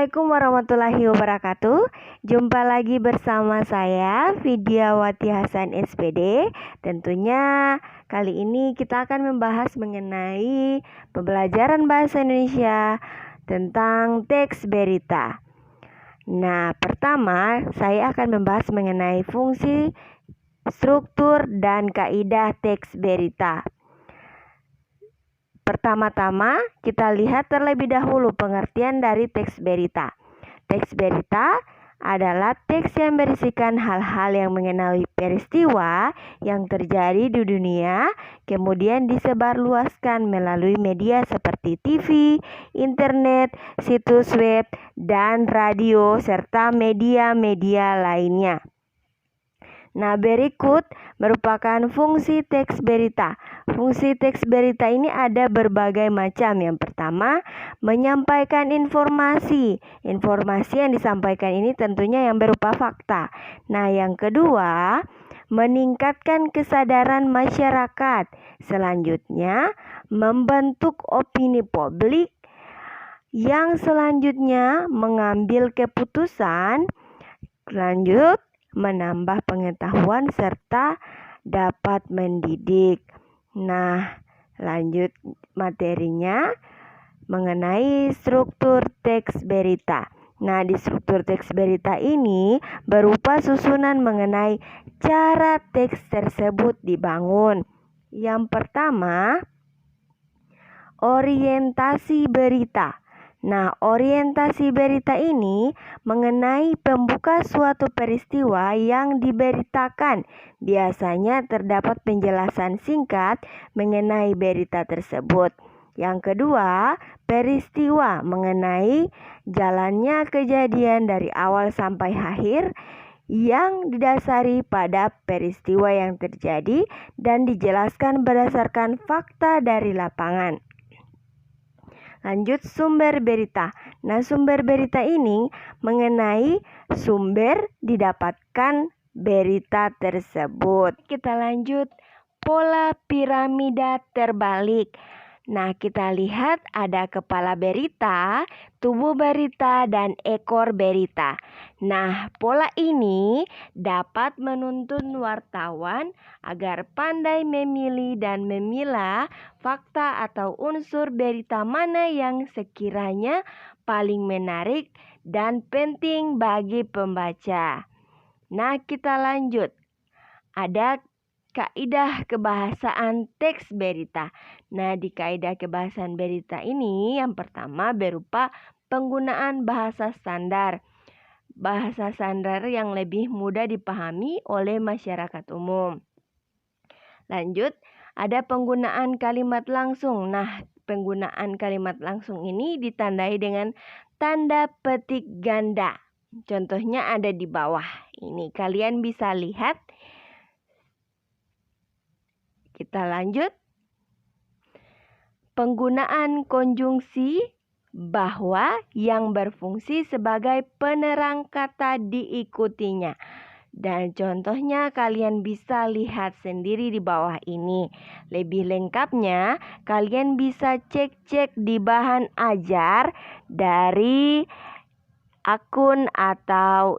Assalamualaikum warahmatullahi wabarakatuh. Jumpa lagi bersama saya Vidyawati Hasan SPD. Tentunya kali ini kita akan membahas mengenai pembelajaran bahasa Indonesia tentang teks berita. Nah, pertama saya akan membahas mengenai fungsi, struktur, dan kaidah teks berita. Pertama-tama, kita lihat terlebih dahulu pengertian dari teks berita. Teks berita adalah teks yang berisikan hal-hal yang mengenai peristiwa yang terjadi di dunia, kemudian disebarluaskan melalui media seperti TV, internet, situs web, dan radio, serta media-media lainnya. Nah, berikut merupakan fungsi teks berita. Fungsi teks berita ini ada berbagai macam. Yang pertama, menyampaikan informasi. Informasi yang disampaikan ini tentunya yang berupa fakta. Nah, yang kedua, meningkatkan kesadaran masyarakat. Selanjutnya, membentuk opini publik. Yang selanjutnya, mengambil keputusan. Lanjut, menambah pengetahuan serta dapat mendidik. Nah, lanjut materinya mengenai struktur teks berita. Nah, di struktur teks berita ini berupa susunan mengenai cara teks tersebut dibangun. Yang pertama, orientasi berita. Nah, orientasi berita ini mengenai pembuka suatu peristiwa yang diberitakan. Biasanya terdapat penjelasan singkat mengenai berita tersebut. Yang kedua, peristiwa mengenai jalannya kejadian dari awal sampai akhir yang didasari pada peristiwa yang terjadi dan dijelaskan berdasarkan fakta dari lapangan. Lanjut, sumber berita. Nah, sumber berita ini mengenai sumber didapatkan berita tersebut. Kita lanjut, pola piramida terbalik. Nah, kita lihat ada kepala berita, tubuh berita, dan ekor berita. Nah, pola ini dapat menuntun wartawan agar pandai memilih dan memilah fakta atau unsur berita mana yang sekiranya paling menarik dan penting bagi pembaca. Nah, kita lanjut. Ada kaidah kebahasaan teks berita. Nah, di kaidah kebahasaan berita ini yang pertama berupa penggunaan bahasa standar. Bahasa standar yang lebih mudah dipahami oleh masyarakat umum. Lanjut, ada penggunaan kalimat langsung. Nah, penggunaan kalimat langsung ini ditandai dengan tanda petik ganda. Contohnya ada di bawah. Ini kalian bisa lihat. Kita lanjut. Penggunaan konjungsi bahwa yang berfungsi sebagai penerang kata diikutinya. Dan contohnya kalian bisa lihat sendiri di bawah ini. Lebih lengkapnya kalian bisa cek-cek di bahan ajar dari akun atau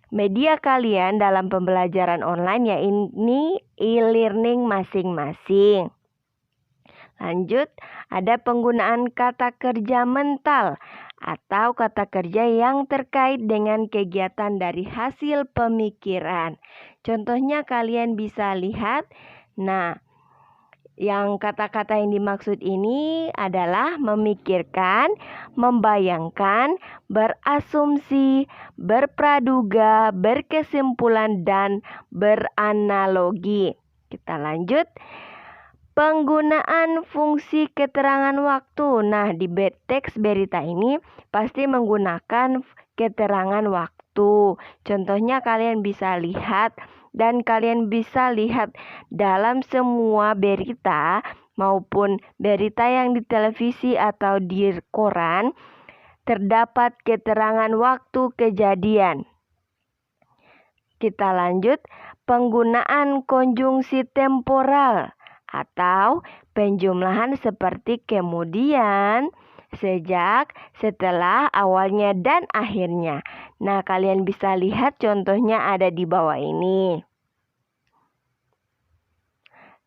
media kalian dalam pembelajaran online, yaitu e-learning masing-masing. Lanjut, ada penggunaan kata kerja mental atau kata kerja yang terkait dengan kegiatan dari hasil pemikiran. Contohnya kalian bisa lihat. Nah, yang kata-kata yang dimaksud ini adalah memikirkan, membayangkan, berasumsi, berpraduga, berkesimpulan, dan beranalogi. Kita lanjut. Penggunaan fungsi keterangan waktu. Nah, di teks berita ini pasti menggunakan keterangan waktu. Contohnya kalian bisa lihat. Dan kalian bisa lihat dalam semua berita maupun berita yang di televisi atau di koran terdapat keterangan waktu kejadian. Kita lanjut, penggunaan konjungsi temporal atau penjumlahan seperti kemudian, sejak, setelah, awalnya, dan akhirnya. Nah, kalian bisa lihat contohnya ada di bawah ini.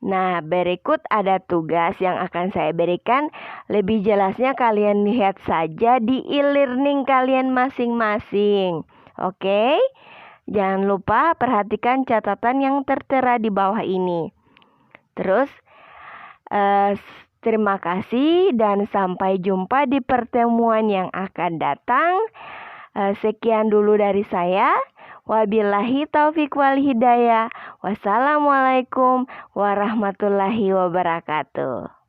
Nah, berikut ada tugas yang akan saya berikan. Lebih jelasnya kalian lihat saja di e-learning kalian masing-masing. Oke? Jangan lupa perhatikan catatan yang tertera di bawah ini. Terus, terima kasih dan sampai jumpa di pertemuan yang akan datang. Sekian dulu dari saya. Wabillahi taufik wal hidayah. Wassalamualaikum warahmatullahi wabarakatuh.